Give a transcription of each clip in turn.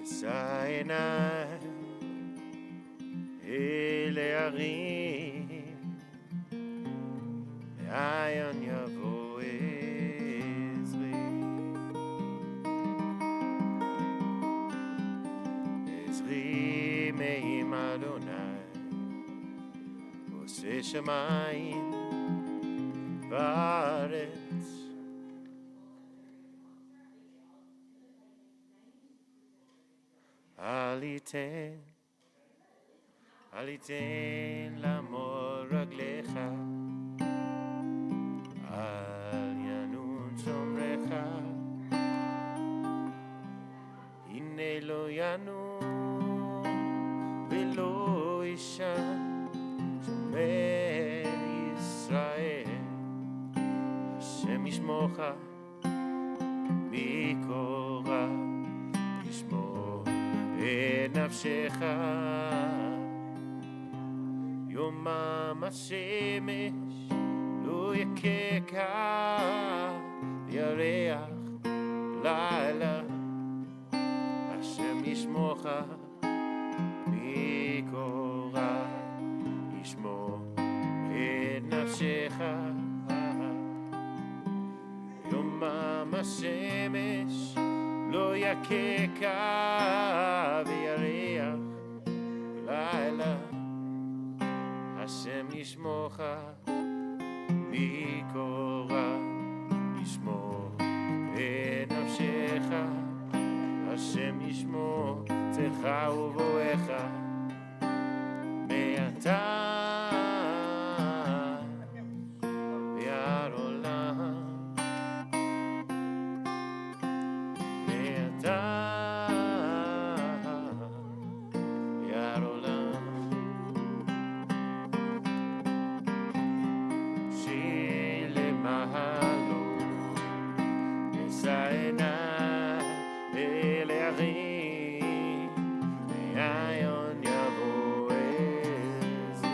אשא עיניי אל ההרים, מאין יבוא עזרי. עזרי מעם אדוני, עושה שמיים וארץ. אל יתן לעמוד רגליך, אל ינום שומרך, הנה לא ינום ולא יישן שומר ישראל. השם ישמורך מכל רע, ישמור את נפשך. יומם השמש לא יככה, וירח לילה. השם ישמורך מכל רע, ישמור את נפשך. יומם השמש לא יככה, וירח לילה. השם ישמורך מכל רע, ישמור את נפשך. השם ישמור צאתך ובואך מעתה ועד עולם. מעתה ועד עולם. שלמעלו אשא עיניי אל ההרים, מאין יבוא עזרי.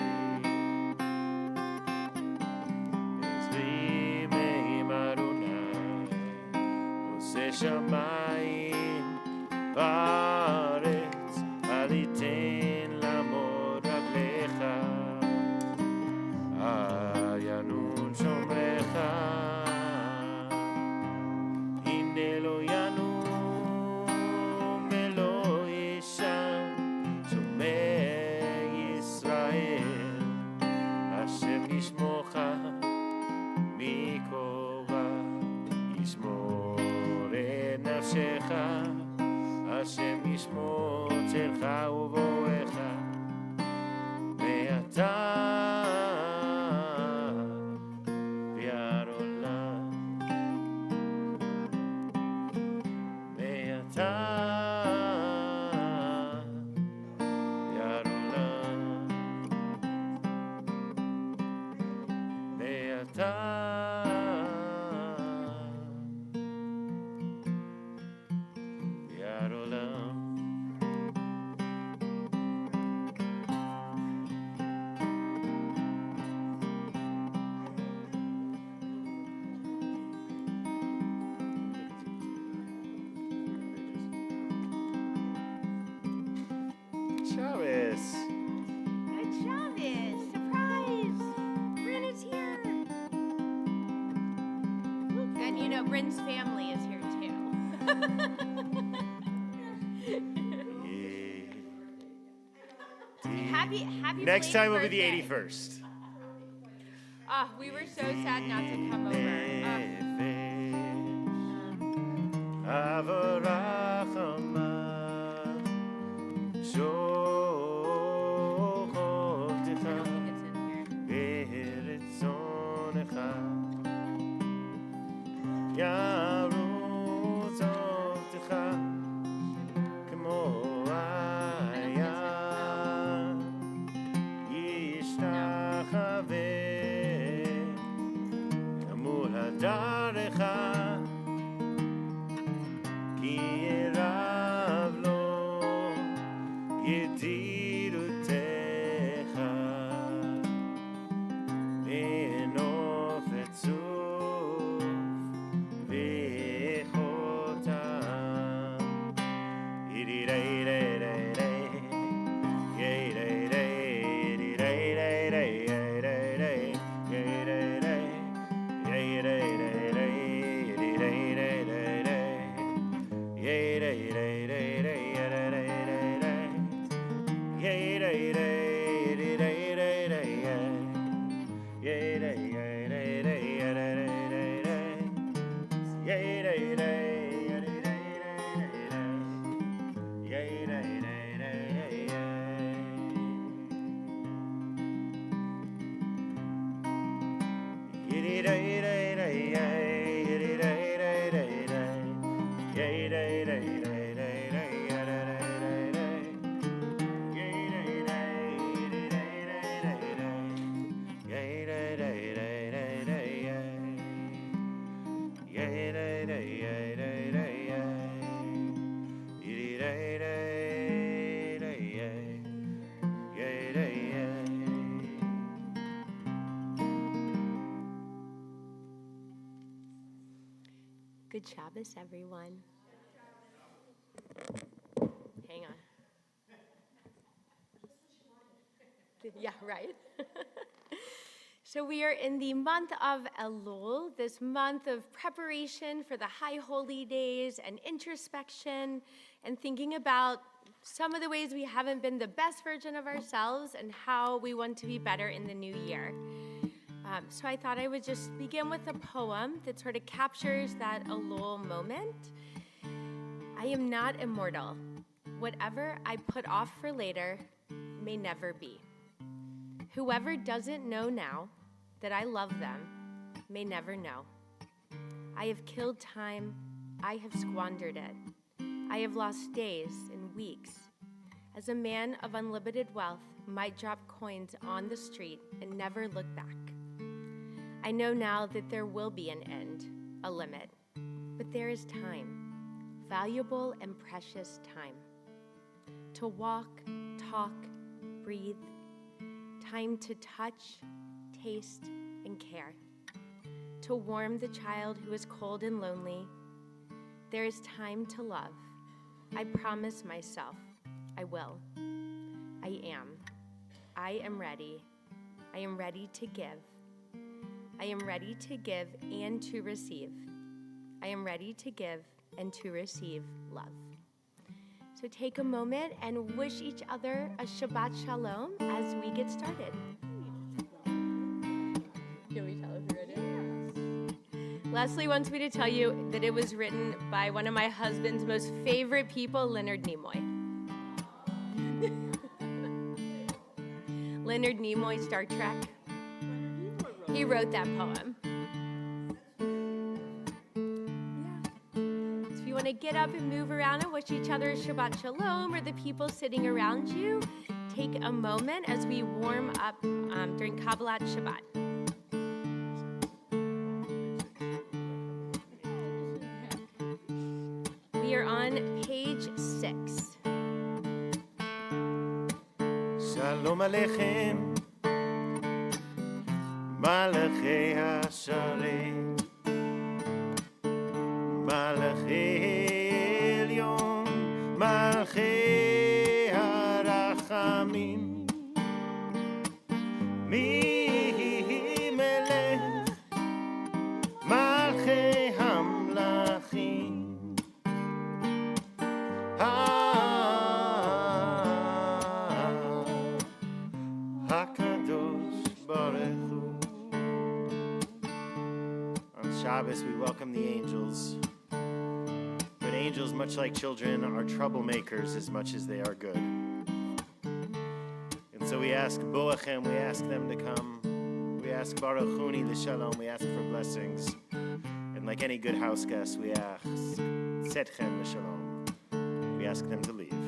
עזרי מעם אדוני, עושה שמיים וארץ. אל יתן לעמוד רגליך, אל ינום שומרך, הנה לא ינום ולא יישן שומר ישראל. השם ישמורך מכל רע, ישמור את נפשך. השם ישמור צאתך ובואך מעתה ועד עולם. מעתה ועד עולם. מעתה ועד עולם. Chavez. Good Chavez! Surprise! Bryn is here! And you know, Bryn's family is here too. Happy Next belated time will be the birthday. 81st. We were so sad not to come over. אברחמה שוכבתך ברצונך, ירוץ אהבתך כמו הים, ישתחווה מול הדרך, כי ירב לו ידידותך, בנוף עצוב Good Shabbos, everyone. Hang on. Yeah, right. So we are in the month of Elul, this month of preparation for the high holy days and introspection and thinking about some of the ways we haven't been the best version of ourselves and how we want to be better in the new year. So I thought I would just begin with a poem that sort of captures that Elul moment. I am not immortal. Whatever I put off for later may never be. Whoever doesn't know now that I love them may never know. I have killed time. I have squandered it. I have lost days and weeks. As a man of unlimited wealth might drop coins on the street and never look back. I know now that there will be an end, a limit, but there is time, valuable and precious time, to walk, talk, breathe, time to touch, taste, and care, to warm the child who is cold and lonely. There is time to love. I promise myself, I will. I am. I am ready. I am ready to give. I am ready to give and to receive. I am ready to give and to receive love. So take a moment and wish each other a Shabbat Shalom as we get started. Can we tell if you're ready? Leslie wants me to tell you that it was written by one of my husband's most favorite people, Leonard Nimoy. Leonard Nimoy, Star Trek. He wrote that poem. Yeah. So if you want to get up and move around and wish each other a Shabbat Shalom or the people sitting around you, take a moment as we warm up during Kabbalat Shabbat. We are on page 6. Shalom Aleichem. מלאכי השרת, מלאכי עליון, מלאכי הרחמים, מי מלך, מלאכי המלכים, הקדוש ברוך הוא. Shabbos, we welcome the angels. But angels, much like children, are troublemakers as much as they are good. And so we ask Boachem, we ask them to come. We ask Baruchuni l'shalom, we ask for blessings. And like any good house guest, we ask Setchem l'shalom. We ask them to leave.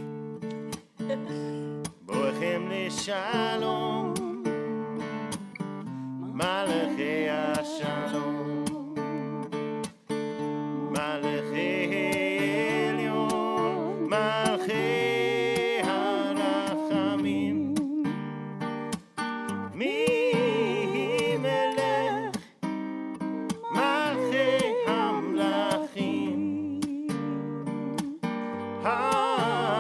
Boachem l'shalom, Malachei HaShalom. Ah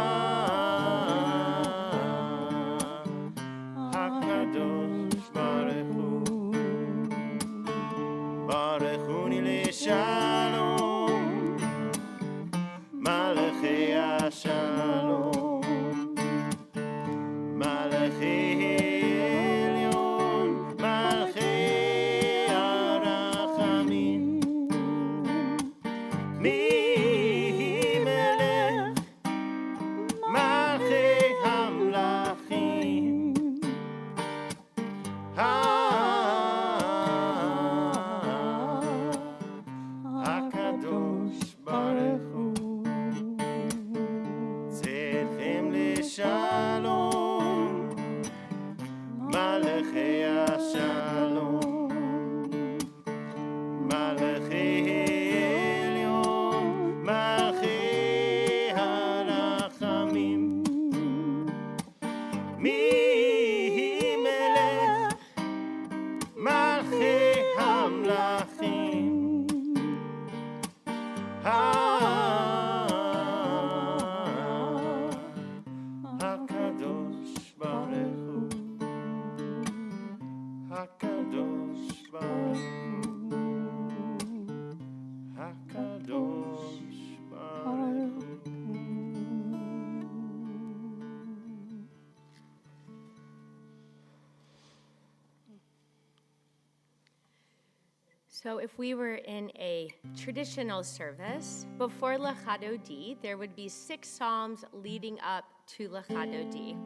So if we were in a traditional service, before Lecha Dodi, there would be 6 psalms leading up to Lecha Dodi,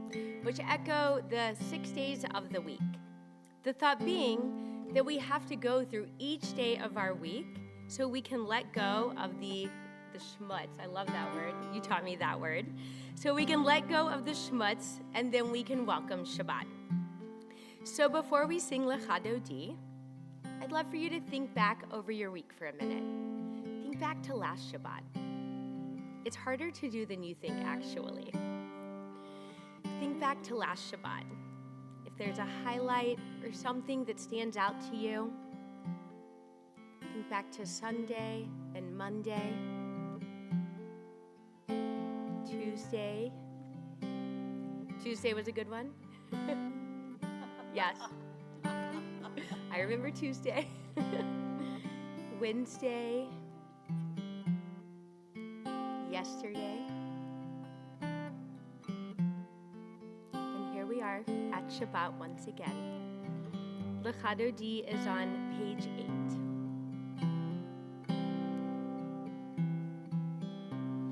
which echo the 6 days of the week. The thought being that we have to go through each day of our week so we can let go of the schmutz. I love that word. You taught me that word. So we can let go of the schmutz, and then we can welcome Shabbat. So before we sing Lecha Dodi, I'd love for you to think back over your week for a minute. Think back to last Shabbat. It's harder to do than you think, actually. Think back to last Shabbat. If there's a highlight or something that stands out to you, think back to Sunday and Monday, Tuesday. Tuesday was a good one? Yes. I remember Tuesday. Wednesday. Yesterday. And here we are at Shabbat once again. Lecha Dodi is on page 8.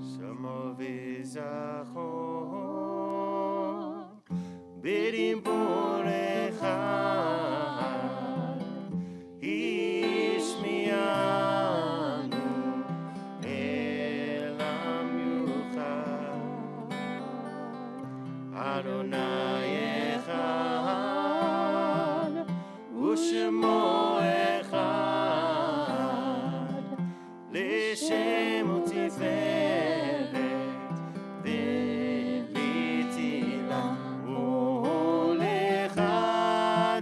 Shamo v'zachor b'dim porecha ishmi'anu elam yuchad Adonai echad u'shemo echad l'shem u'tiferet v'litila u'lecha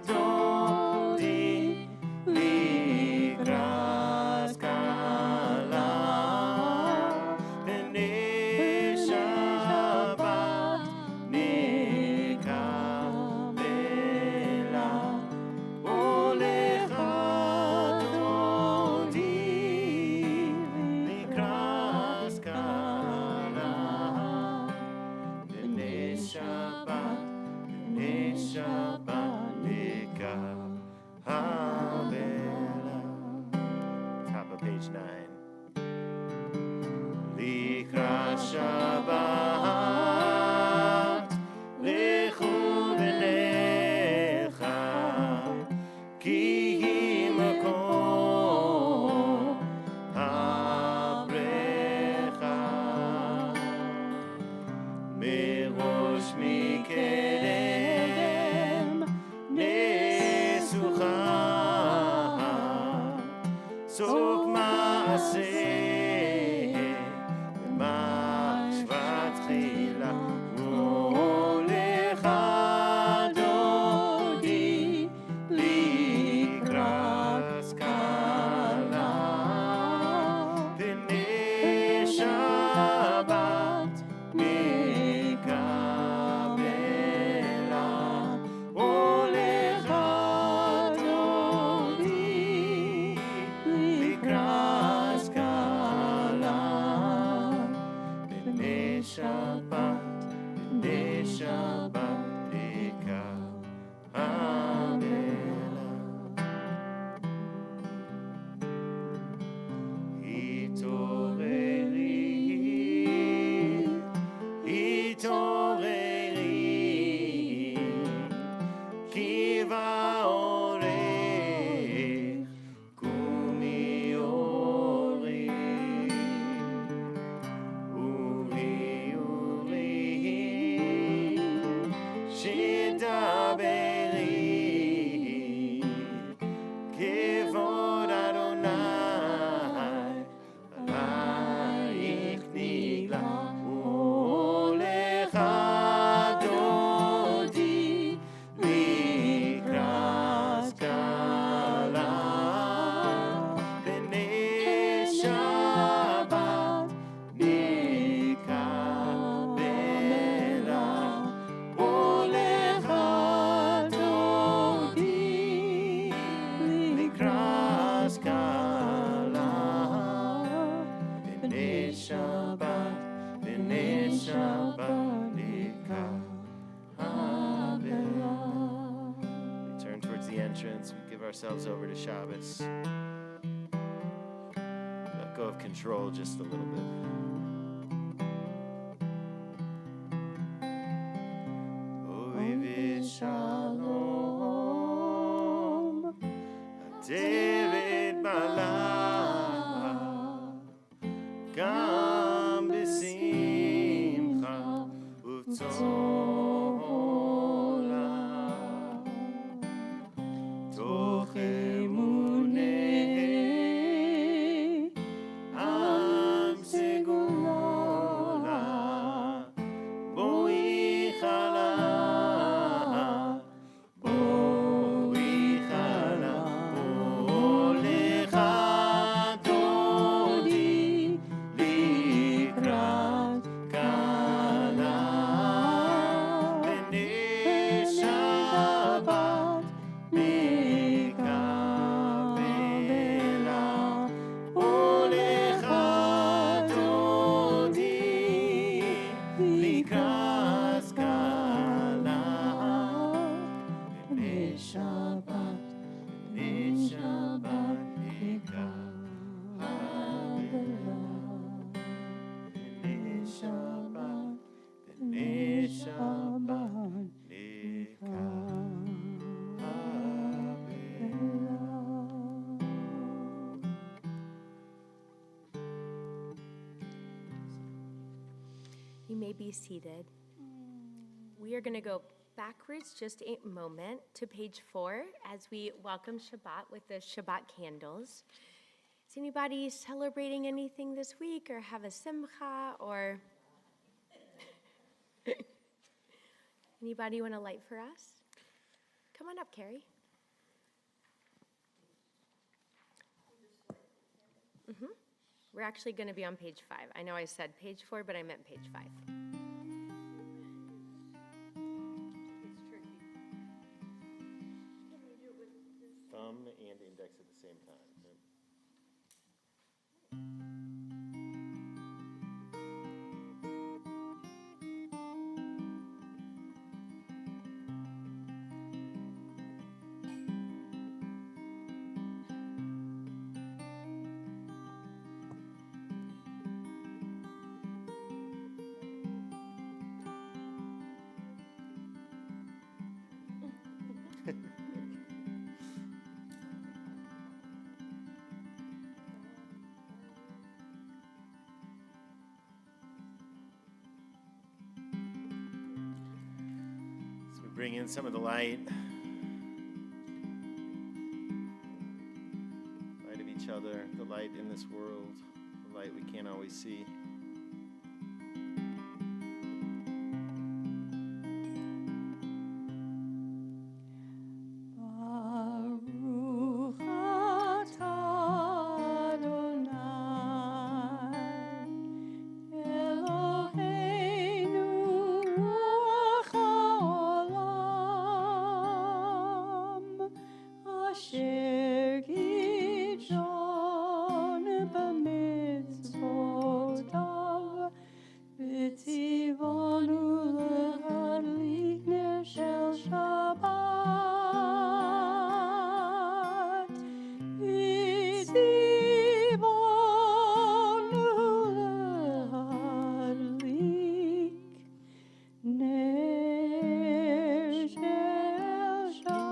dodi likras kala b'nei Shabbat nikabela u'lecha dodi likras kala b'nei Shabbat nikabela. Top of page 9. Likras Shabbat lechu v'lecha ki hi makom habrecha merosh mikedem nesucha sok maaseh b'mashvat tchila u'lecha dodi likras kala b'nei Shabbat nikabela u'lecha dodi likras kala b'nei Shabbat nikabela. התעוררי, כי באורך קומי אורי. אורי, אורי, שתדברי, כבוד אדוני עלייך נגלה. ולך דודי לקראת כלה, בני שבת נקבלה. ולך דודי לקראת כלה, בני שבת We turn towards the entrance. We give ourselves over to Shabbos. let go of control just a little bit. Oive shalom, David Malah, Gam besimcha uvtola, toch emunei am segulola, boi chala, boi chala, olecha dodi likrat kala, b'nei Shabbat mikabela, olecha dodi likrat kala, b'nei Shabbat mikabela, b'nei Shabbat You may be seated. We are going to go backwards just a moment to page 4 as we welcome Shabbat with the Shabbat candles. Is anybody celebrating anything this week or have a simcha or anybody want to light for us? Come on up, Carrie. We're actually going to be on page 5. I know I said page 4, but I meant page 5. Thumb and index at the same time. Right? So we bring in some of the light of each other, the light in this world, the light we can't always see. Baruch atah Adonai, Eloheinu melech haolam, asher gidjon b'mitzvotav, v'tzivonu l'hadlik ner shel Shabbat. V'tzivonu l'hadlik ner shel Shabbat.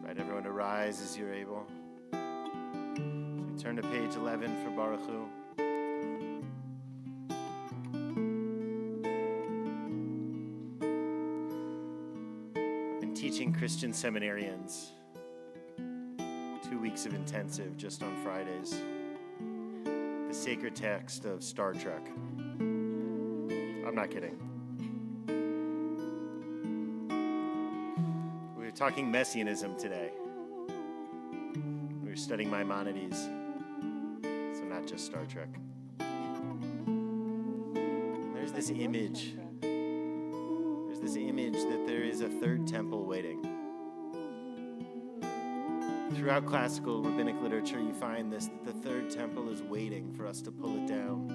Invite everyone to rise as you're able. So we turn to page 11 for Baruch Hu. I've been teaching Christian seminarians 2 weeks of intensive just on Fridays. The sacred text of Star Trek. I'm not kidding. We're talking messianism today. We're studying Maimonides. just Star Trek. There's this image. There's this image that there is a third temple waiting. Throughout classical rabbinic literature, you find this, that the third temple is waiting for us to pull it down.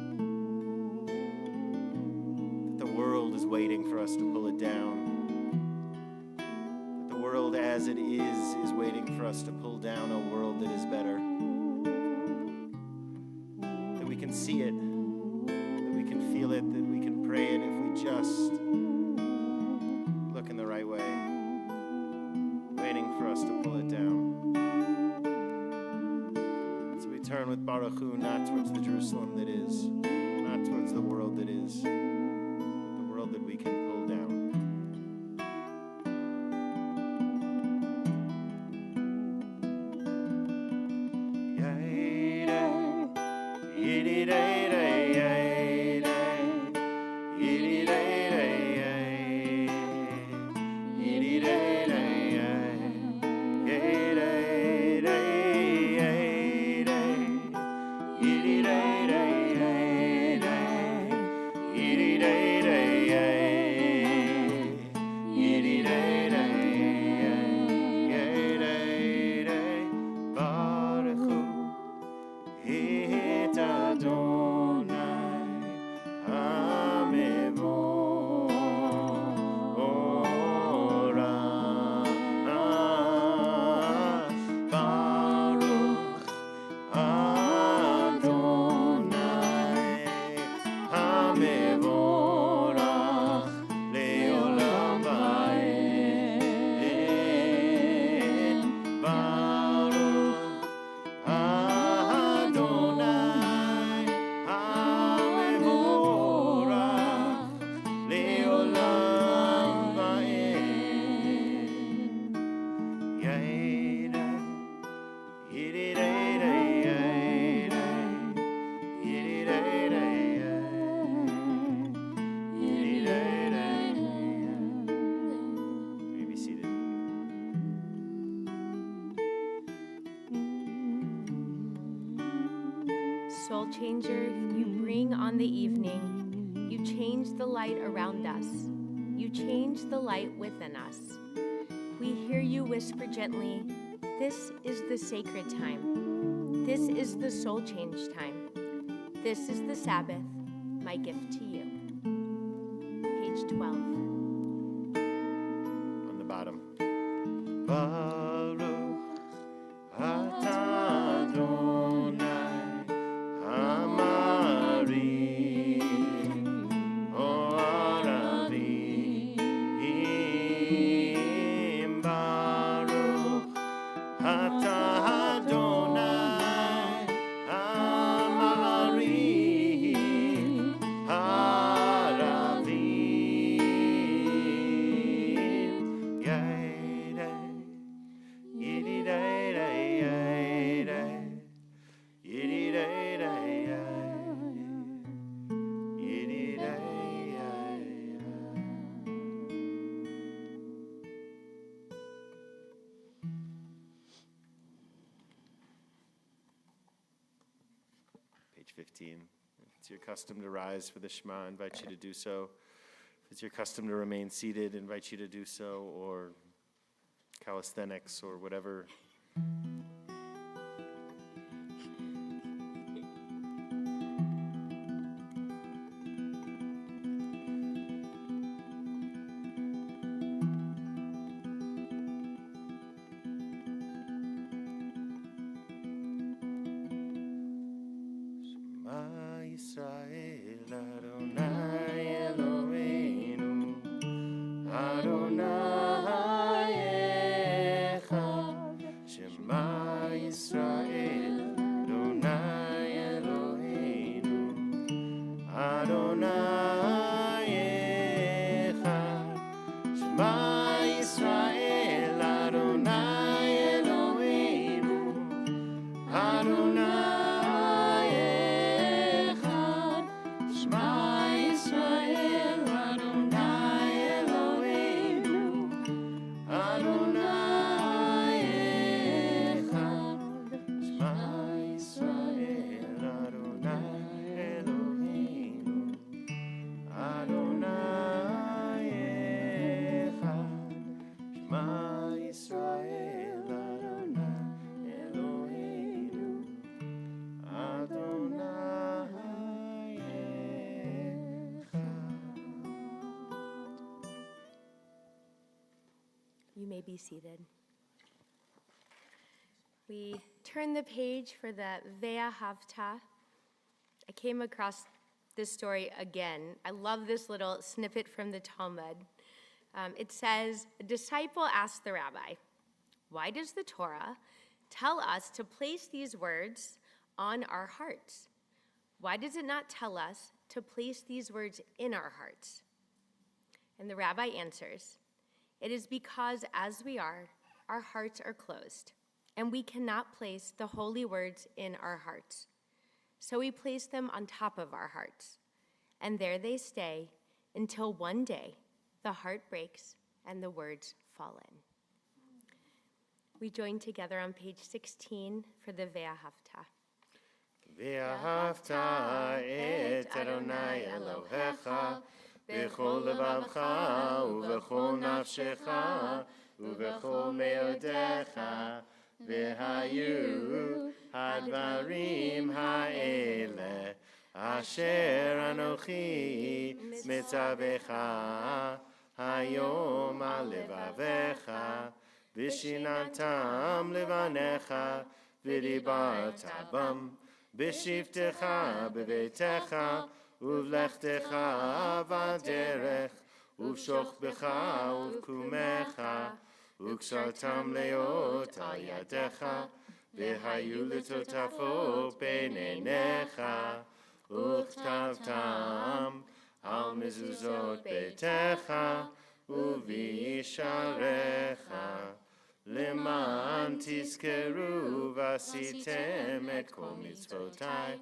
That the world is waiting for us to pull it down. That the world as it is waiting for us to pull down a world that is better. That we can see it, that we can feel it, that we can pray it if we just look in the right way, waiting for us to pull it down. So we turn with Baruch Hu, not towards the Jerusalem that is, not towards the world that is, but the world that we can pull down. Soul changer, you bring on the evening. You change the light around us. You change the light within us. We hear you whisper gently, this is the sacred time. This is the soul change time. This is the Sabbath, my gift to you. Page 12. On the bottom. Baruch atah Adonai Hamarim Oravim. Baruch atah Adonai Hamarim Haravim. Page 15. If it's your custom to rise for the Shema, I invite you to do so. If it's your custom to remain seated, I invite you to do so, or calisthenics or whatever. Yisrael Adonai Eloheinu Adonai Echad Shema may be seated. We turn the page for the Ve'ahavta. I came across this story again. I love this little snippet from the Talmud. It says, a disciple asked the rabbi, why does the Torah tell us to place these words on our hearts? Why does it not tell us to place these words in our hearts? And the rabbi answers, it is because as we are, our hearts are closed, and we cannot place the holy words in our hearts. So we place them on top of our hearts, and there they stay until one day the heart breaks and the words fall in. We join together on page 16 for the Ve'ahavta. ואהבת את אדוני אלוהיך בכל לבבך ובכל נפשך ובכל מאודיך והיו הדברים האלה אשר אנוכי מצווך היום על לבביך ושיננתם לבניך ודיברת בם בשבתך בביתך ובלכתך בדרך ובשוכבך ובקומך וקשרתם להיות על ידיך והיו לטוטפות בין עיניך וכתבתם על מזוזות ביתך ובישעריך למען תזכרו ועשיתם את כל מצוותיי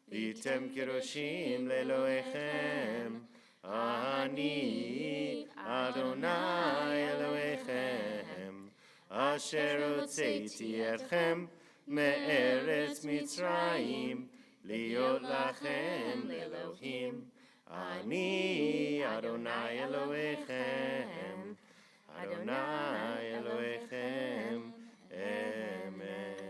והייתם קדושים לאלוהיכם אני אדוני אלוהיכם אשר הוצאתי אתכם מארץ מצרים להיות לכם לאלוהים אני אדוני אלוהיכם אדוני אלוהיכם אמת.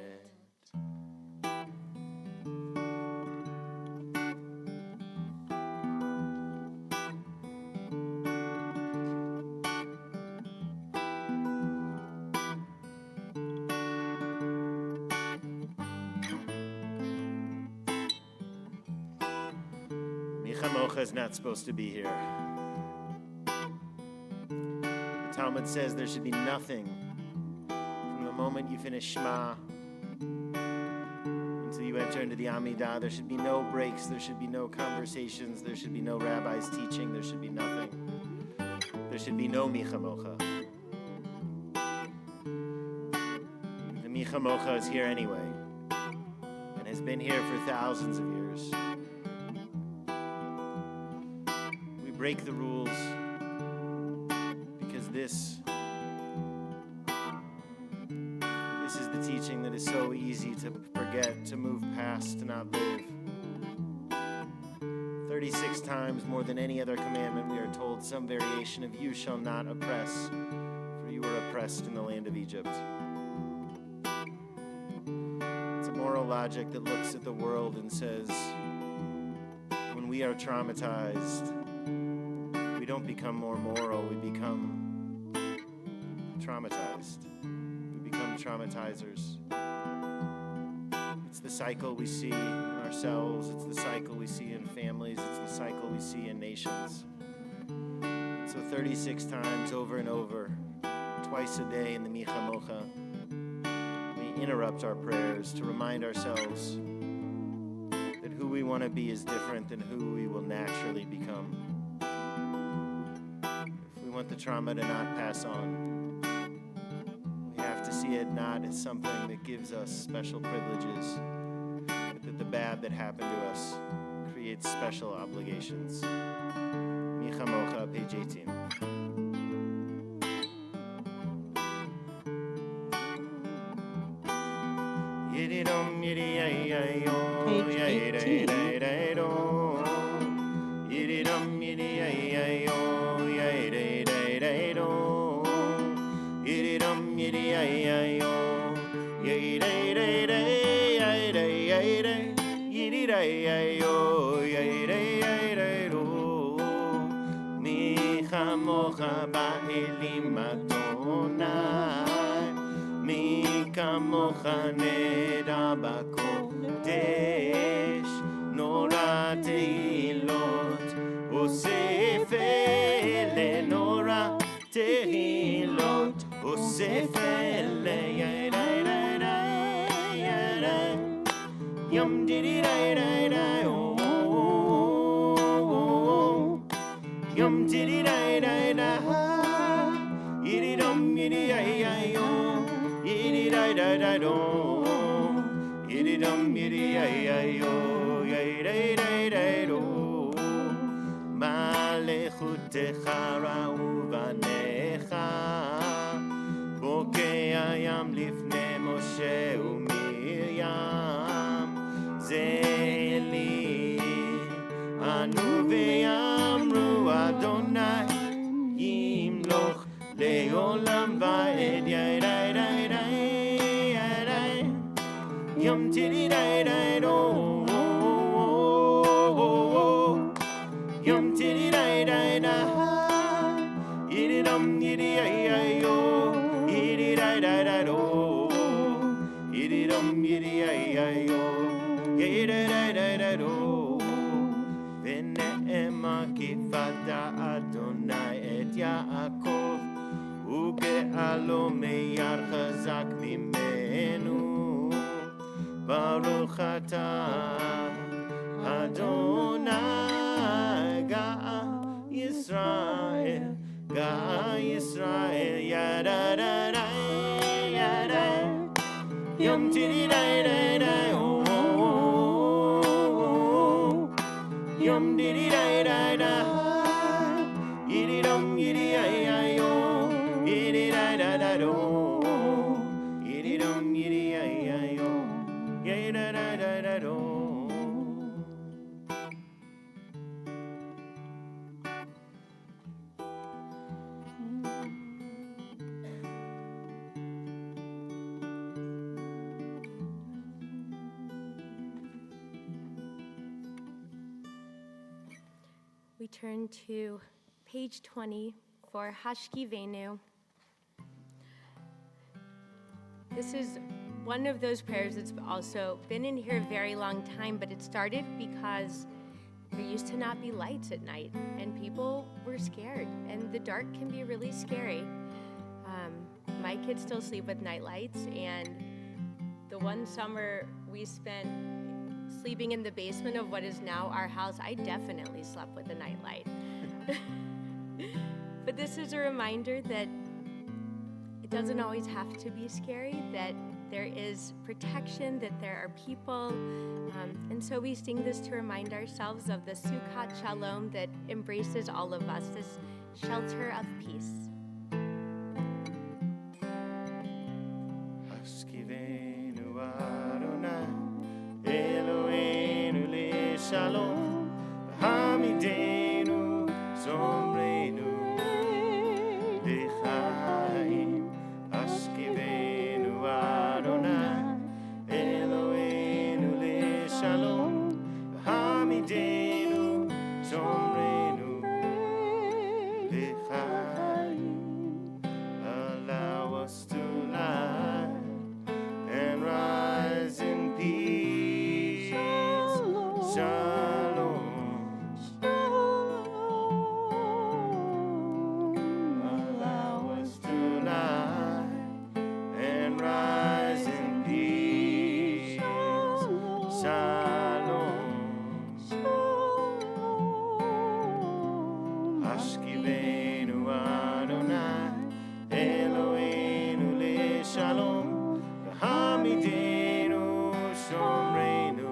Micha is not supposed to be here. The Talmud says there should be nothing from the moment you finish Shema until you enter into the Amidah. There should be no breaks. There should be no conversations. There should be no rabbis teaching. There should be nothing. There should be no Micha Mocha. The Micha Mocha is here anyway and has been here for thousands of years. We break the rules because this is the teaching that is so easy to forget, to move past, to not live. 36 times more than any other commandment we are told some variation of you shall not oppress, for you were oppressed in the land of Egypt. It's a moral logic that looks at the world and says, when we are traumatized, we don't become more moral, we become traumatized. We become traumatizers. It's the cycle we see in ourselves, it's the cycle we see in families, it's the cycle we see in nations. So 36 times over and over, twice a day in the Micha Mocha, we interrupt our prayers to remind ourselves that who we want to be is different than who we will naturally become. If we want the trauma to not pass on, we have to see it not as something that gives us special privileges, but that the bad that happened to us creates special obligations. Micha Mocha, page 18. Yididom yidiyayo, yididaydo. Yididom yidiyayo, yididaydo. Yididom yidiyayo, yididayday, yididayday. Yididayo, yididaydo. Micha kamocha ba'elim Adonai, mi kamocha neda b'kodesh, nora tehilot, osef nora tehilot, osef yum diddy day day day oh, yum diddy day day day yiddy dum yiddy ay ay oh, yiddy day day day do, yiddy dum yiddy ay ay oh, yay day day day do. Malechutecha ra'u banecha, bokei hayam lifnei Moshe u'Miriam. Zeli anu ve'amru Adonai yimloch le'olam va'ed yadai dai dai yadai yom tidi dai dai do yom tidi dai dai da yidi dum yidi ay ay yo yidi dai dai dai do yidi dum yidi ay ay yo. V'ne'ema kifata Adonai et Yaakov, u'ge'alo meyar chazak mimenu. Baruch atah Adonai ga'a Yisrael, yadadadai, yadai, yom tidi dai dai dai oh. Yum diddy day day day, yiddy dum yiddy ay ay yo, yiddy day day day do, yiddy dum yiddy ay ay yo, yiddy day day day day do. We turn to page 20 for Hashkivenu. This is one of those prayers that's also been in here a very long time, but it started because there used to not be lights at night, and people were scared, and the dark can be really scary. My kids still sleep with night lights, and the one summer we spent sleeping in the basement of what is now our house, I definitely slept with a nightlight. But this is a reminder that it doesn't always have to be scary, that there is protection, that there are people. And so we sing this to remind ourselves of the Sukkot Shalom that embraces all of us, this shelter of peace. Shalom, Hamidenu, Zomrenu, Lechaim, Ashkivenu Adonai, Eloheinu leShalom, Hamidenu, Zomrenu, Lechaim. Allow us to lie and rise in peace. Shalom, allow us to lie and rise in peace. Shalom, Ashkivenu Adonai, Eloheinu leShalom, Hamidenu Shomreinu.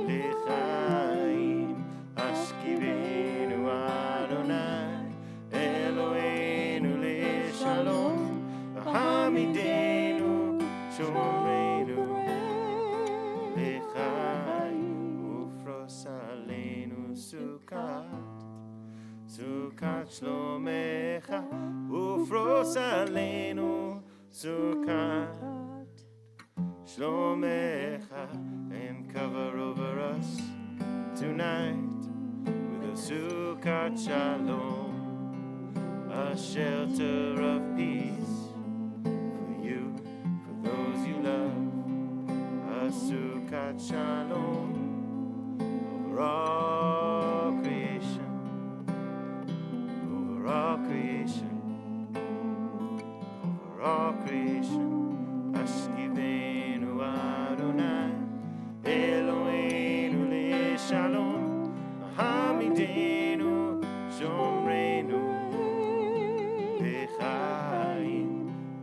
Lechaim, Ashkivenu Adonai, Eloheinu leShalom, Hamidenu Shomreinu. Lechaim, ufros aleinu Sukkot, Sukkot Shlomecha, ufros aleinu Sukkot Shlomecha, and cover over us tonight with a Sukkot Shalom, a shelter of peace for you, for those you love. A Sukkot Shalom over all creation, over all creation, over all creation. Ashkivenu Adonai, Eloheinu leShalom, Hamidenu Shomreinu lechaim.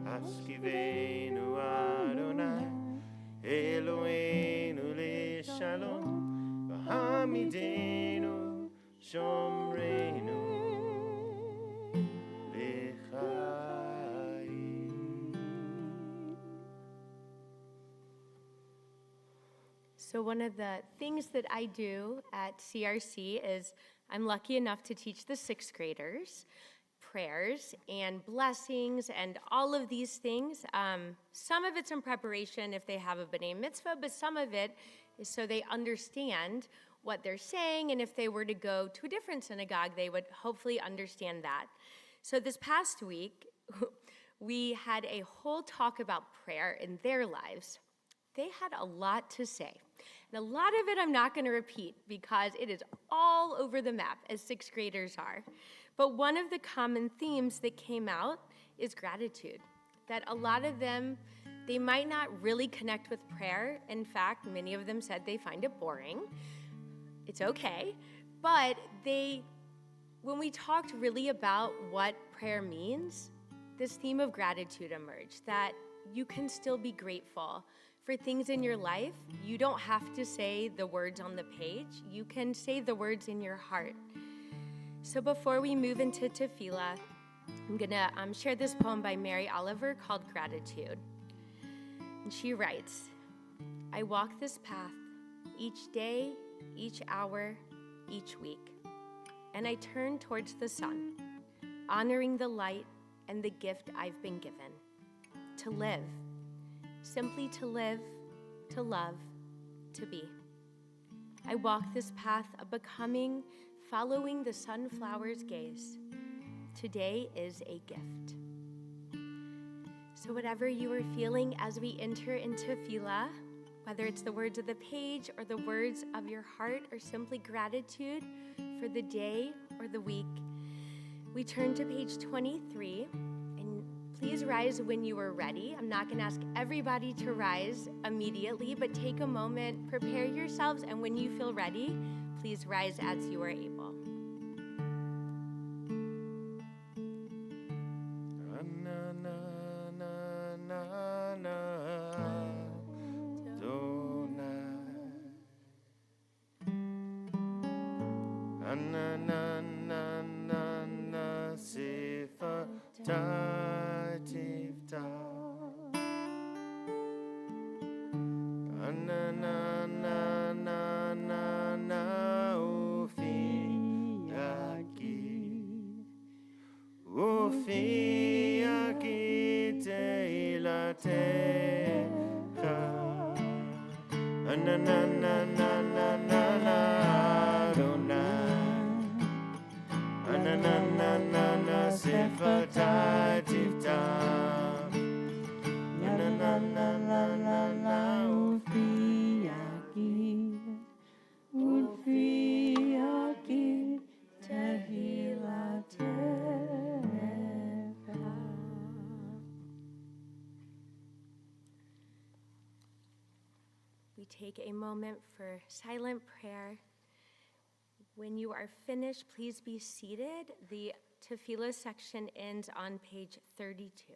Ashkivenu Adonai, Eloheinu leShalom, Hamidenu Shomreinu lechaim. So one of the things that I do at CRC is I'm lucky enough to teach the sixth graders prayers and blessings and all of these things. Some of it's in preparation if they have a B'nai Mitzvah, but some of it is so they understand what they're saying, and if they were to go to a different synagogue, they would hopefully understand that. So this past week, we had a whole talk about prayer in their lives. They had a lot to say. And a lot of it I'm not going to repeat because it is all over the map, as sixth graders are. But one of the common themes that came out is gratitude. That a lot of them, they might not really connect with prayer. In fact, many of them said they find it boring. It's okay. But when we talked really about what prayer means, this theme of gratitude emerged, that you can still be grateful for things in your life. You don't have to say the words on the page. You can say the words in your heart. So before we move into tefillah, I'm going to share this poem by Mary Oliver called Gratitude. And she writes, I walk this path each day, each hour, each week, and I turn towards the sun, honoring the light and the gift I've been given, to live, simply to live, to love, to be. I walk this path of becoming, following the sunflower's gaze. Today is a gift. So whatever you are feeling as we enter into tefillah, whether it's the words of the page or the words of your heart or simply gratitude for the day or the week, we turn to page 23. Please rise when you are ready. I'm not going to ask everybody to rise immediately, but take a moment, prepare yourselves, and when you feel ready, please rise as you are able. We take a moment for silent prayer. When you are finished, please be seated. The tefillah section ends on page 32.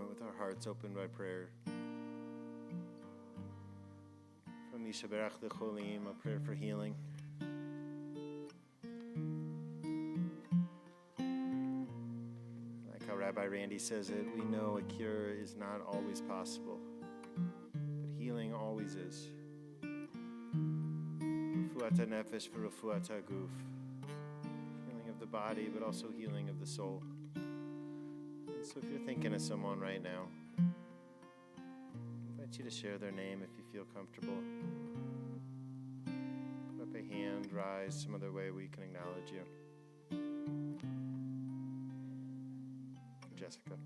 with our hearts open by prayer. From Misha Berach the Cholim, a prayer for healing. Like how Rabbi Randy says it, we know a cure is not always possible, but healing always is. Refuata nefesh for refuata guf. Healing of the body, but also healing of the soul. And so if you're thinking of someone right now, I invite you to share their name if you feel comfortable. Put up a hand, rise, some other way we can acknowledge you. Jessica.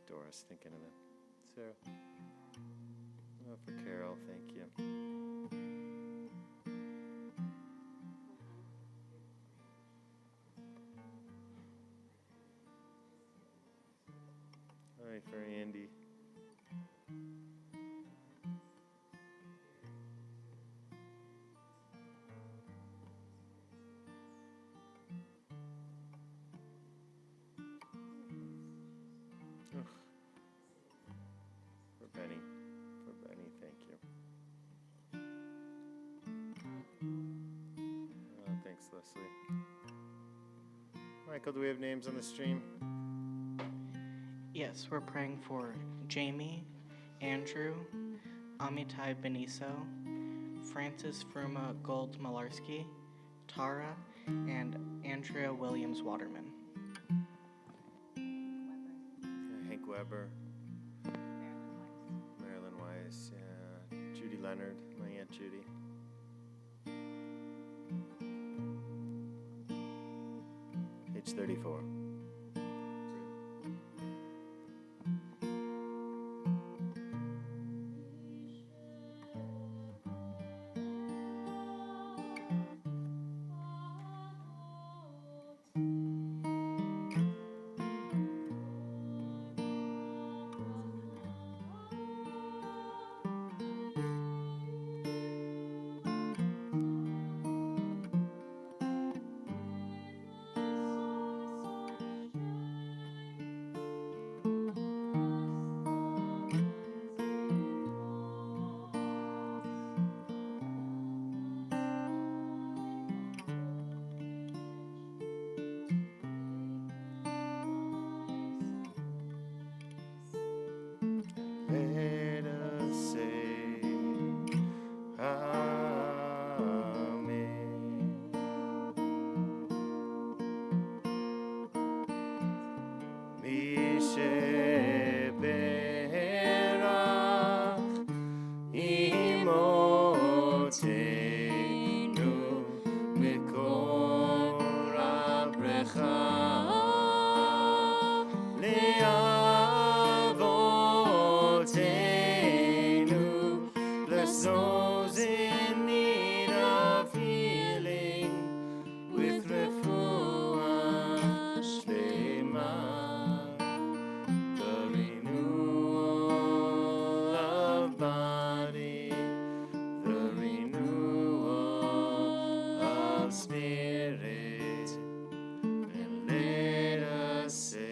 Doris, thinking of it. Sarah. Oh, for Carol, thank you. All right, for Andy. Ugh. For Benny. For Benny, thank you. Oh, thanks, Leslie. Michael, do we have names on the stream? Yes, we're praying for Jamie, Andrew, Amitai Beniso, Francis Fruma Gold Malarski, Tara, and Andrea Williams Waterman. Hank Weber. Marilyn Weiss. Yeah. Judy Leonard, my Aunt Judy. Page 34. Let us say, Amen. Mishe berach imotenu mikor abrecha bless those in need of healing with refuah shlema, the renewal of body, the renewal of spirit, and let us say,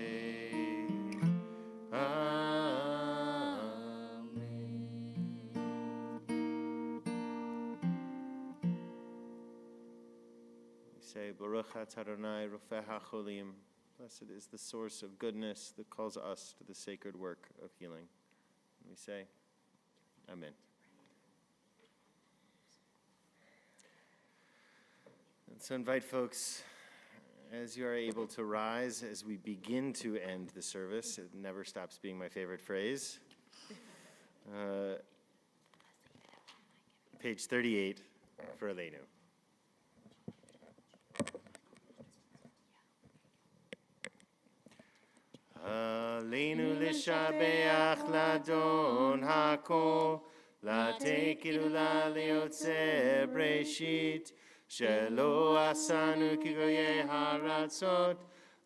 say, Baruch atah Adonai Rofeh HaCholim. Blessed is the source of goodness that calls us to the sacred work of healing. And we say, Amen. And so invite folks, as you are able to rise, as we begin to end the service. It never stops being my favorite phrase. Page 38 for Aleinu. Aleinu l'shabeach ladon hakol, latekilu laliotze breshit, shelo asanu kigoye haratzot,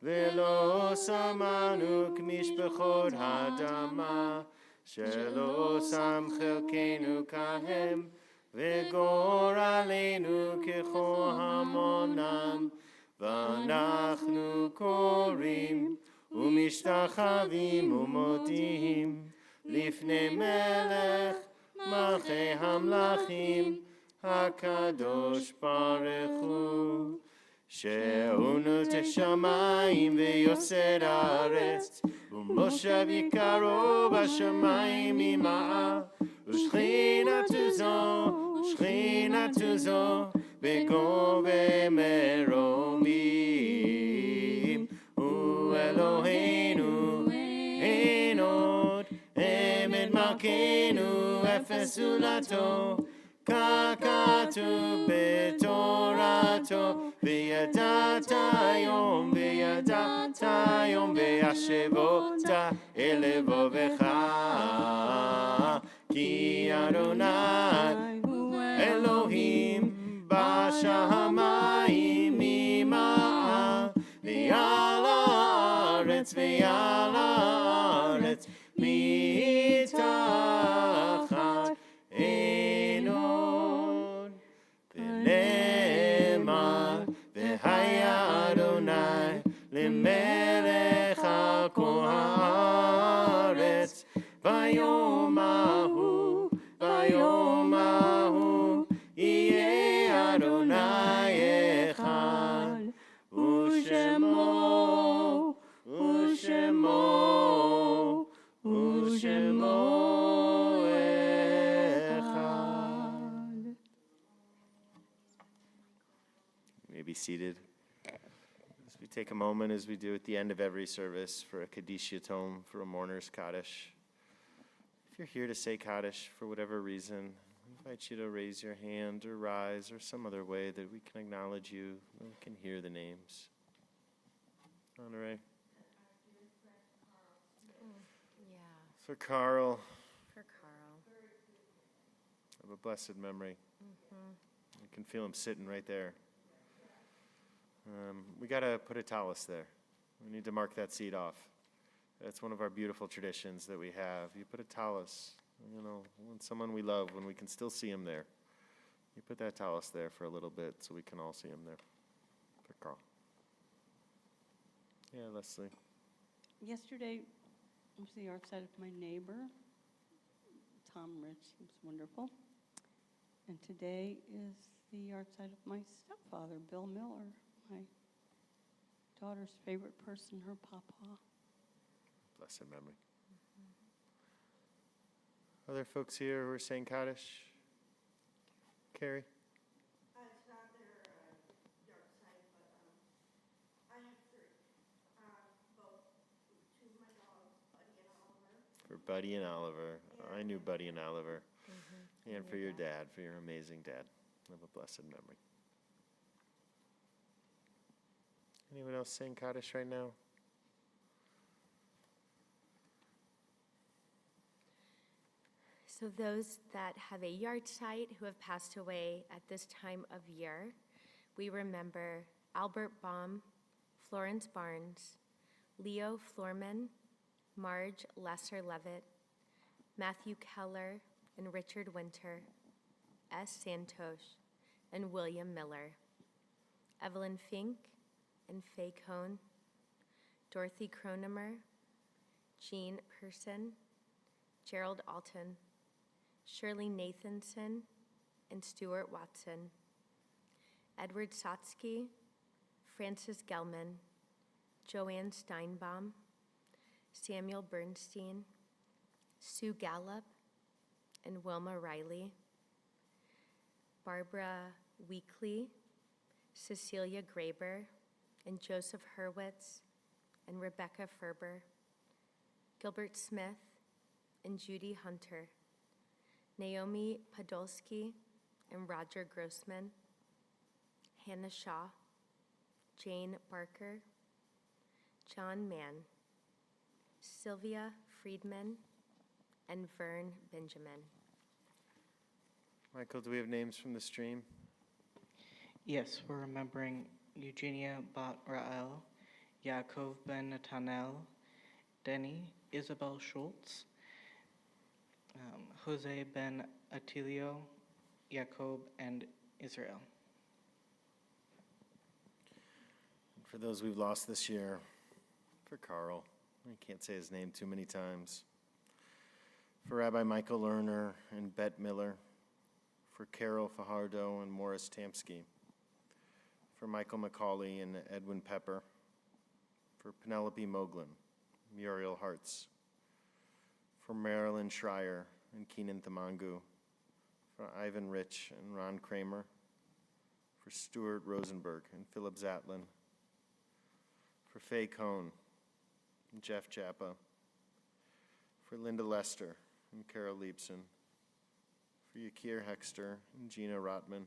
velo samanu k'mishpechot hadama, shelo sam chelkenu kahem, v'gor aleinu k'cho hamonam, ואנחנו קוראים ומשתחווים ומודים לפני מלך מלכי המלכים הקדוש ברוך הוא, שהוא נוטה שמיים ויוסד הארץ, ומושב יקרו בשמיים ממעל, ושכינתו זו בגובה מרומים. הוא אלוהינו אין עוד, אמת מלכנו אפס זולתו, ככתוב בתורתו, וידעת היום והשבות אל לבבך, כי אדוני אלוהים בשמיים ממעל, ועל הארץ מתחת אין עוד. ונאמר והיה אדוני למלך על כל הארץ, ביום ההוא יהיה אדוני אחד, ושמו אחד. You may be seated. As we take a moment, as we do at the end of every service, for a Kaddish Yatom, for a mourner's Kaddish. If you're here to say Kaddish for whatever reason, I invite you to raise your hand or rise or some other way that we can acknowledge you, and we can hear the names. Honore. Yeah, For Carl, for Carl. of a blessed memory. You can feel him sitting right there. We got to put a tallis there. We need to mark that seat off. That's one of our beautiful traditions that we have. You put a tallis, when someone we love, when we can still see him there. You put that tallis there for a little bit so we can all see him there. For Carl. Yeah, Leslie. Yesterday was the yahrzeit of my neighbor, Tom Rich. He was wonderful. And today is the yahrzeit of my stepfather, Bill Miller, my daughter's favorite person, her papa. Blessed memory. Other folks here who are saying Kaddish? Carrie? It's not their yahrzeit, but I have three. Both two of my dogs, Buddy and Oliver. For Buddy and Oliver. I knew Buddy and Oliver. And for your dad, for your amazing dad. Have a blessed memory. Anyone else saying Kaddish right now? So those that have a yahrzeit who have passed away at this time of year, we remember Albert Baum, Florence Barnes, Leo Florman, Marge Lesser-Levitt, Matthew Keller and Richard Winter, S. Santosh, and William Miller, Evelyn Fink and Faye Cohn, Dorothy Cronemer, Jean Person, Gerald Alton, Shirley Nathanson and Stuart Watson, Edward Sotsky, Francis Gelman, Joanne Steinbaum, Samuel Bernstein, Sue Gallup, and Wilma Riley, Barbara Weekly, Cecilia Graber, and Joseph Hurwitz, and Rebecca Ferber, Gilbert Smith, and Judy Hunter, Naomi Podolsky and Roger Grossman, Hannah Shaw, Jane Barker, John Mann, Sylvia Friedman, and Vern Benjamin. Michael, do we have names from the stream? Yes, we're remembering Eugenia Bat Rael, Yaakov Ben Natanel, Denny, Isabel Schultz, Jose Ben Atilio, Jacob, and Israel. For those we've lost this year, for Carl, I can't say his name too many times, for Rabbi Michael Lerner and Bet Miller, for Carol Fajardo and Morris Tamsky, for Michael McCauley and Edwin Pepper, for Penelope Moglin, Muriel Hartz, for Marilyn Schreier and Keenan Thamangu, for Ivan Rich and Ron Kramer, for Stuart Rosenberg and Philip Zatlin, for Faye Cohn and Jeff Jappa, for Linda Lester and Carol Liebson, for Yakir Hexter and Gina Rotman,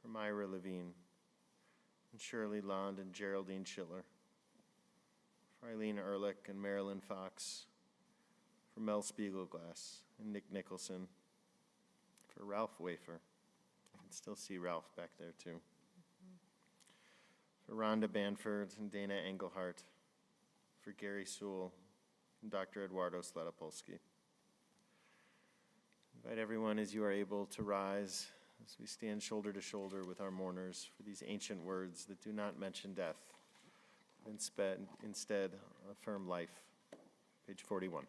for Myra Levine and Shirley Lond and Geraldine Schiller, for Eileen Ehrlich and Marilyn Fox, for Mel Spiegelglass and Nick Nicholson, for Ralph Wafer. I can still see Ralph back there too. For Rhonda Banford and Dana Engelhart, for Gary Sewell and Dr. Eduardo Sladopolsky. Invite everyone as you are able to rise as we stand shoulder to shoulder with our mourners for these ancient words that do not mention death, but instead affirm life. Page 41.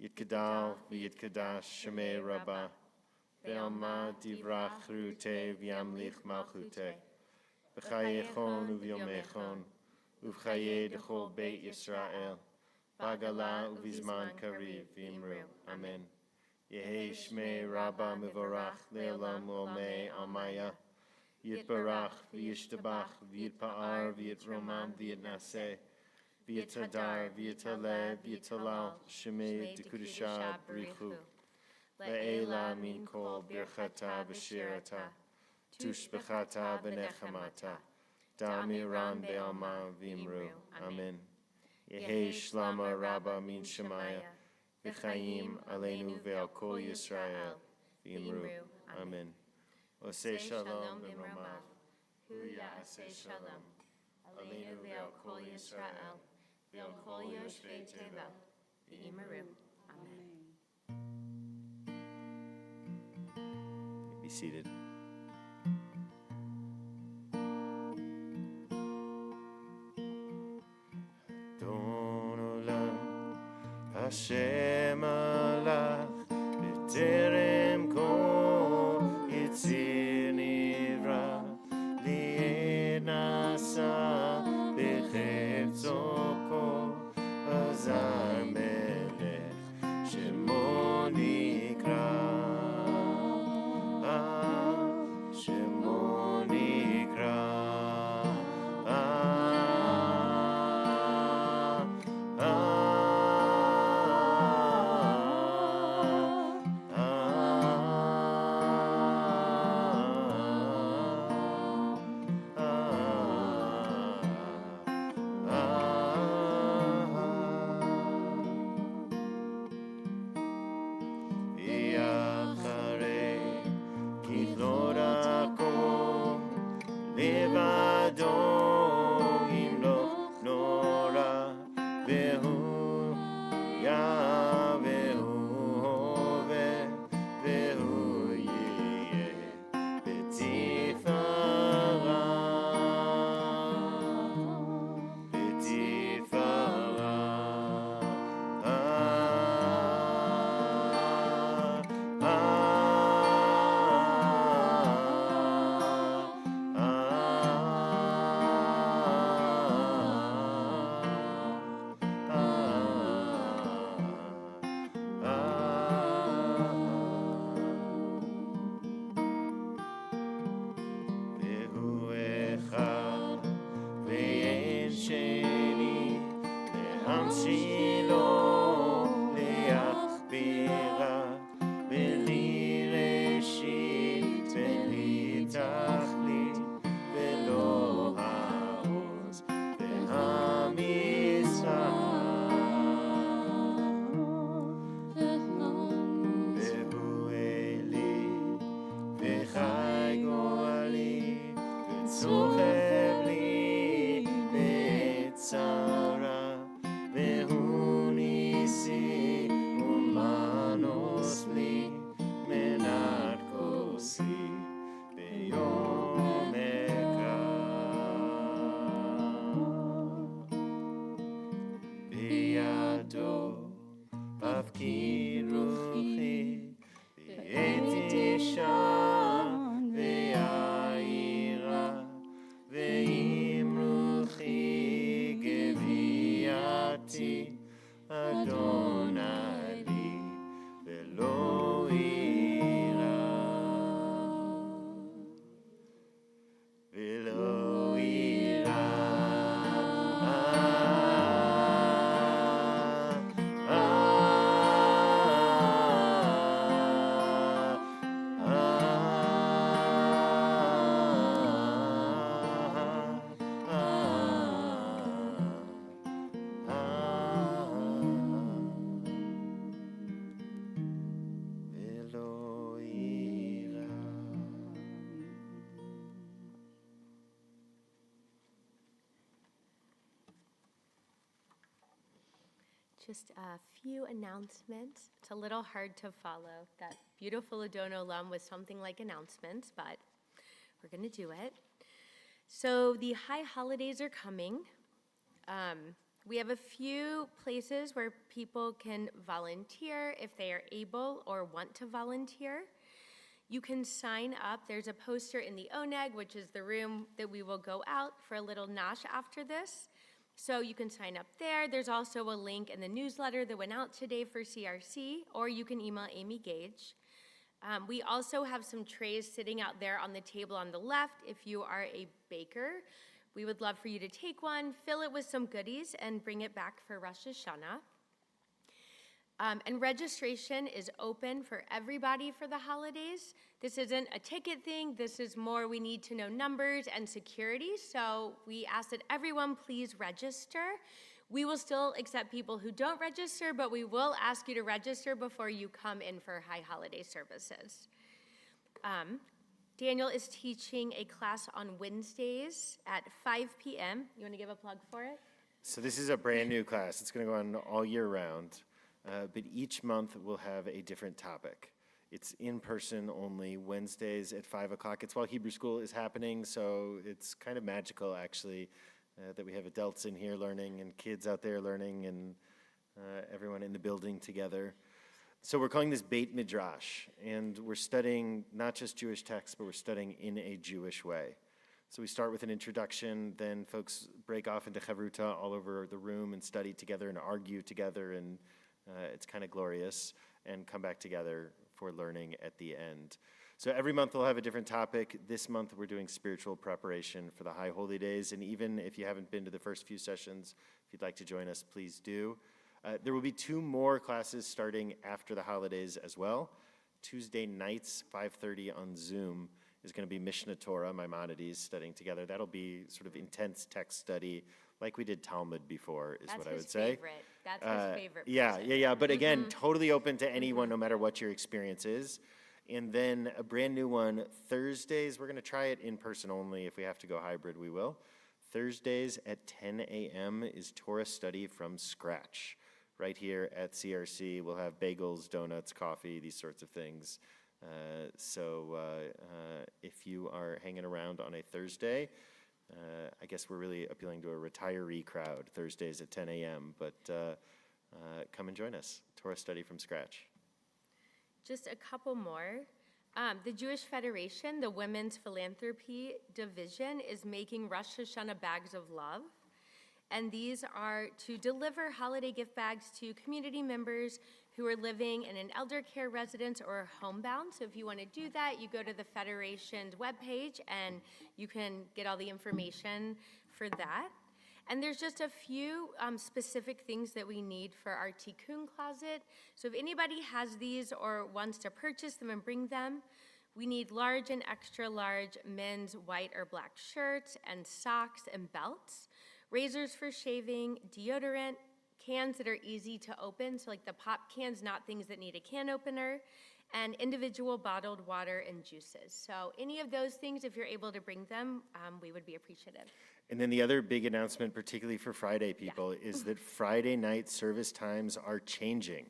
Yitkadal v'yitkadash shemei rabbah, ve'alma divrach rute v'yamlich malchute, v'chayechon uvyomechon, uvchaye dechol beit Yisrael, bagala uvizman kariv v'imru. Amen. Yehi shmei rabbah mivorach le'olam olmei almaya, yitbarach v'yishtabach v'yitpa'ar v'yitromam v'yitnaseh, v'yitadar v'yitaleh v'yitalal shemei dekudisha brichu, le'ela min kol birchata b'shirata, tushbechata b'nechamata, damiran be'alma v'imru. Amen. Yehi shlama rabba min shemaya, v'chayim aleinu ve'al kol Yisrael v'imru. Amen. Oseh shalom b'mromav, hu ya'aseh shalom, aleinu ve'al kol Yisrael, ve'al kol yoshvei tevel v'imru. Amen. Be seated. Hashem alach b'terem kol yitzir nivra li'ed nasa b'chefzo kol azar melech shemo nikra just a few announcements. It's a little hard to follow. That beautiful Adona alum with something like announcements, but we're going to do it. So the high holidays are coming. We have a few places where people can volunteer if they are able or want to volunteer. You can sign up. There's a poster in the Oneg, which is the room that we will go out for a little nosh after this. So you can sign up there. There's also a link in the newsletter that went out today for CRC, or you can email Amy Gage. We also have some trays sitting out there on the table on the left. If you are a baker, we would love for you to take one, fill it with some goodies, and bring it back for Rosh Hashanah. And registration is open for everybody for the holidays. This isn't a ticket thing. This is more we need to know numbers and security. So we ask that everyone please register. We will still accept people who don't register, but we will ask you to register before you come in for high holiday services. Daniel is teaching a class on Wednesdays at 5 p.m. You want to give a plug for it? So this is a brand new class. It's going to go on all year round, but each month we'll have a different topic. It's in person only, Wednesdays at 5 o'clock. It's while Hebrew school is happening, so it's kind of magical actually that we have adults in here learning and kids out there learning and everyone in the building together. So we're calling this Beit Midrash, and we're studying not just Jewish texts, but we're studying in a Jewish way. So we start with an introduction, then folks break off into chavruta all over the room and study together and argue together, and it's kind of glorious, and come back together for learning at the end. So every month we'll have a different topic. This month we're doing spiritual preparation for the High Holy Days, and even if you haven't been to the first few sessions, if you'd like to join us, please do. There will be 2 more classes starting after the holidays as well. Tuesday nights, 5:30 on Zoom, is going to be Mishnah Torah, Maimonides, studying together. That'll be sort of intense text study, like we did Talmud before, is what I would say. That's his favorite. Yeah. But again, totally open to anyone, no matter what your experience is. And then a brand new one, Thursdays, we're going to try it in person only. If we have to go hybrid, we will. Thursdays at 10 a.m. is Torah study from scratch. Right here at CRC, we'll have bagels, donuts, coffee, these sorts of things. So if you are hanging around on a Thursday, I guess we're really appealing to a retiree crowd, Thursdays at 10 a.m., but come and join us, Torah study from scratch. Just a couple more. The Jewish Federation, the Women's Philanthropy Division, is making Rosh Hashanah bags of love. And these are to deliver holiday gift bags to community members who are living in an elder care residence or homebound. So if you want to do that, you go to the Federation's webpage and you can get all the information for that. And there's just a few specific things that we need for our tikkun closet. So if anybody has these or wants to purchase them and bring them, we need large and extra large men's white or black shirts and socks and belts. Razors for shaving, deodorant, cans that are easy to open, so like the pop cans, not things that need a can opener, and individual bottled water and juices. So any of those things, if you're able to bring them, we would be appreciative. And then the other big announcement, particularly for Friday people, is that Friday night service times are changing.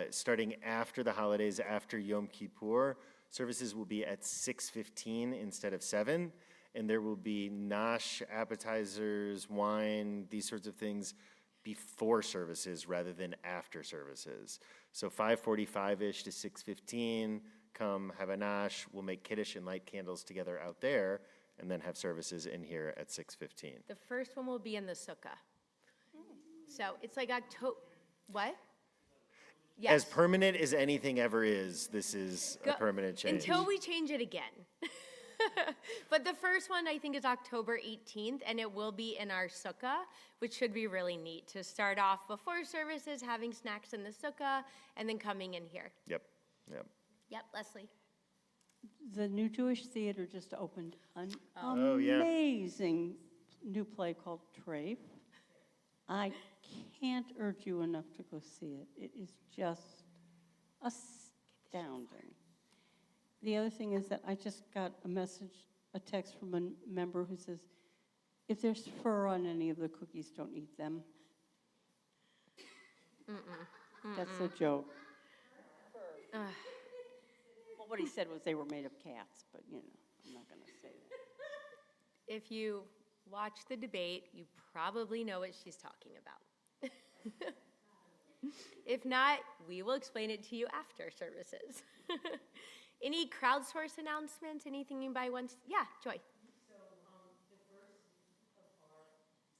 Starting after the holidays, after Yom Kippur, services will be at 6:15 instead of 7. And there will be nosh, appetizers, wine, these sorts of things before services rather than after services. So 5:45-ish to 6:15, come have a nosh. We'll make kiddush and light candles together out there, and then have services in here at 6:15. The first one will be in the sukkah. So it's like October, what? Yes. As permanent as anything ever is, this is a permanent change. Until we change it again. But the first one, I think, is October 18th, and it will be in our sukkah, which should be really neat to start off before services, having snacks in the sukkah, and then coming in here. Yep. Yep, Leslie. The New Jewish Theater just opened an Oh, yeah. amazing new play called Trafe. I can't urge you enough to go see it. It is just astounding. The other thing is that I just got a text from a member who says, if there's fur on any of the cookies, don't eat them. That's a joke. Well, what he said was they were made of cats, but, you know, I'm not going to say that. If you watch the debate, you probably know what she's talking about. If not, we will explain it to you after services. Any crowdsource announcements? Anything anybody wants? Yeah, Joy. So, the first of our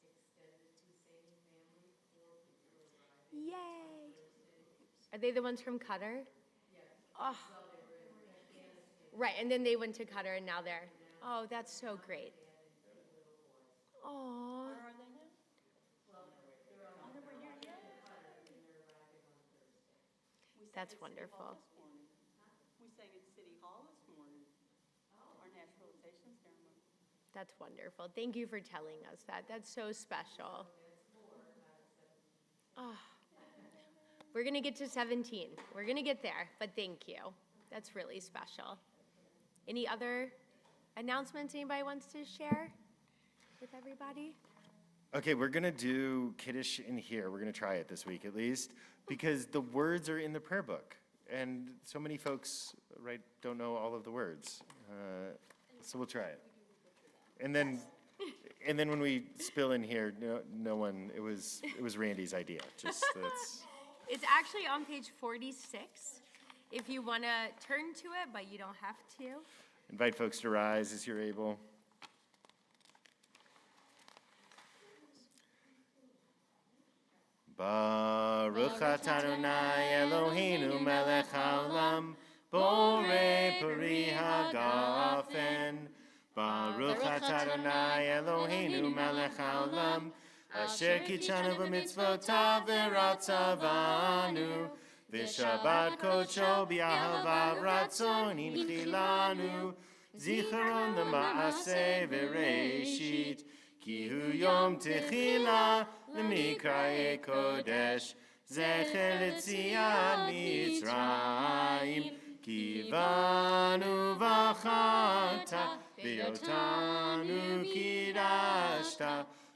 extended Tusaini family, 4 people are arriving Yay. Thursday. Are they the ones from Qatar? Yes. Oh, Well, they were in Afghanistan. right, and then they went to Qatar and now they're, oh, that's so great. Oh, Where are they now? that's wonderful. We sang at City Hall this morning, our naturalization ceremony. That's wonderful. Thank you for telling us that. That's so special. Oh, we're going to get to 17. We're going to get there, but thank you. That's really special. Any other announcements anybody wants to share with everybody? Okay, we're going to do Kiddush in here. We're going to try it this week at least, because the words are in the prayer book. And so many folks, right, don't know all of the words. So we'll try it. And then when we spill in here, no one, it was Randy's idea. Just that's. It's actually on page 46 if you want to turn to it, but you don't have to. Invite folks to rise as you're able. Baruch atah Adonai Eloheinu melech haolam, borei peri hagafen. Baruch atah Adonai Eloheinu melech haolam, asher kitshanu b'mitzvotav v'ratzavanu, v'shabbat kodsho b'ahava ratzon hinchilanu, zicharon l'maaseh v'reishit, ki hu yom techila l'mikra'e kodesh, zecher l'tziat Mitzrayim, ki banu v'chata, v'yotanu kidashta,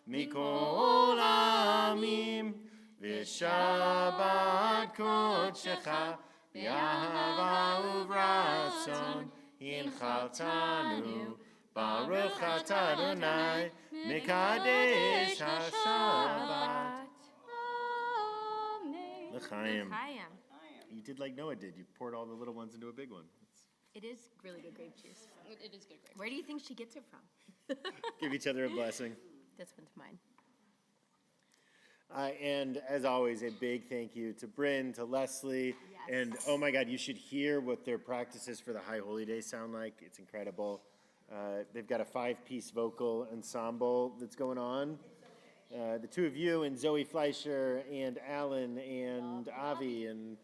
mikol amim, v'shabbat kodshecha, b'ahava uvratzon, hinchaltanu, Baruch atah Adonai, mekadesh ha-Shabbat. L'chaim. Chaim. You did like Noah did. You poured all the little ones into a big one. It is really good grape juice. It is good grape. Where do you think she gets it from? Give each other a blessing. This one's mine. And as always, a big thank you to Bryn, to Leslie, Yes. and oh my God, you should hear what their practices for the High Holy Day sound like. It's incredible. They've got a 5-piece vocal ensemble that's going on. The two of you and Zoe Fleischer and Alan and Avi, and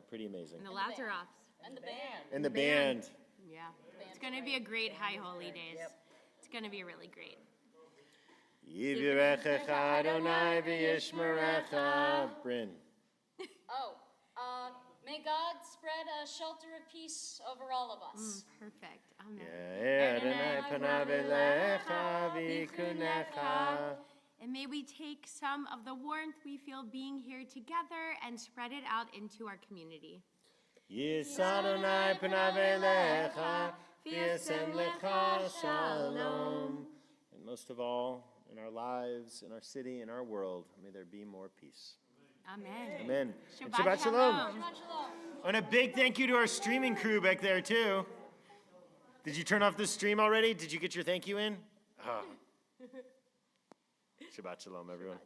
pretty amazing. And the Lazaroffs. And the band. And the band. Yeah. It's going to be a great High Holy Days. It's going to be really great. Yivirechecha Adonai v'yishmerecha. Bryn. Oh, may God spread a shelter of peace over all of us. Perfect. Amen. Ya'er Adonai panav elecha v'yikunecha. And may we take some of the warmth we feel being here together and spread it out into our community. Yis Adonai panav elecha v'yasem lecha shalom. And most of all, in our lives, in our city, in our world, may there be more peace. Amen. Amen. And Shabbat shalom. Shabbat shalom. And a big thank you to our streaming crew back there, too. Did you turn off the stream already? Did you get your thank you in? Oh. Shabbat shalom, everyone.